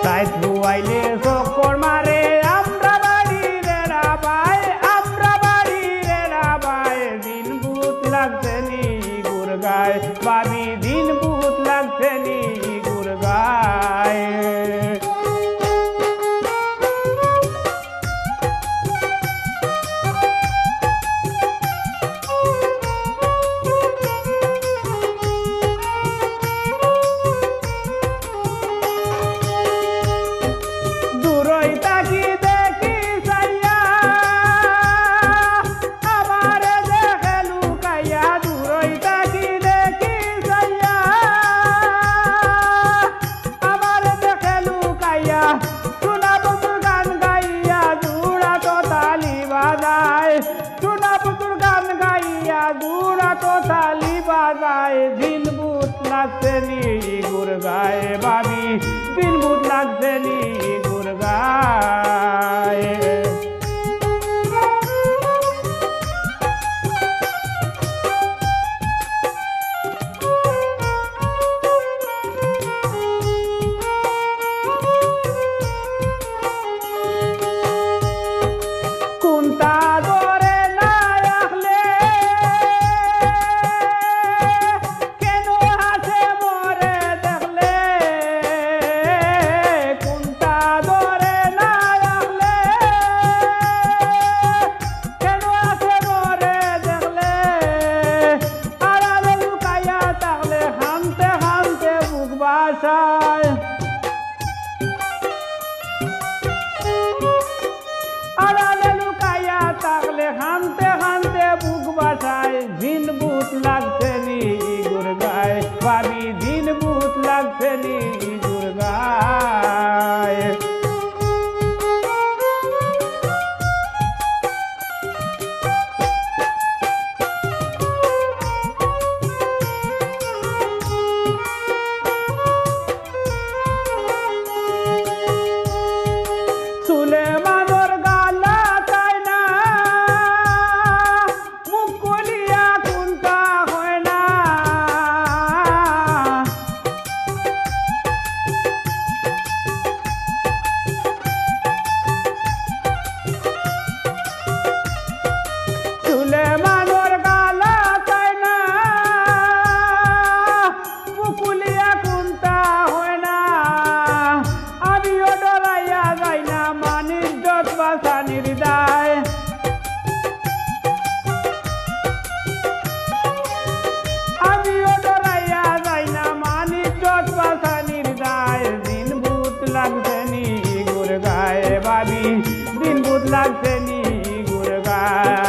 Side বুয়াইলে চক্কর মারে আমরা বাড়ি রে রাবাই, আমরা বাড়ি রে রাবাই। দিন ভূত লাগছে নি গুরগায় ভাবি, দিন ভূত লাগছে নি গুরগায়। দিন ভূত লাগছে নি গুরগায় ভাবি, দিন ভূত লাগছে নি গুরগায়। কোনটা ধরে না রাখলে কেন হাসে মরে দেখলে, কোনটা ধরে না রাখলে কেন হাসে মরে দেখলে, আড়ালে লুকাইয়া থাকলে হামতে হামতে বুক বাসায়, আড়ালে লুকাইয়া থাকলে হামতে হামতে বুক বাসায়। দিন ভূত লাগছে নি গুরগায় ভাবি, দিন ভূত লাগছে নি গুরগায়। সুলেমানোর গালা তাই না মুখ খুলিয়া কোনটা হয় না, সুলেমানোর গালা তাই না মুখ খুলিয়া কোনটা হয় না। আমিও ডরাইয়া যাই না মানির যত বাসানির দায়, আমিও ডরাইয়া যাই না মানির যত বাসানির দায়। দিন ভূত লাগছে নি গুরগায় ভাবি, দিন ভূত লাগছে নি গুরগায়।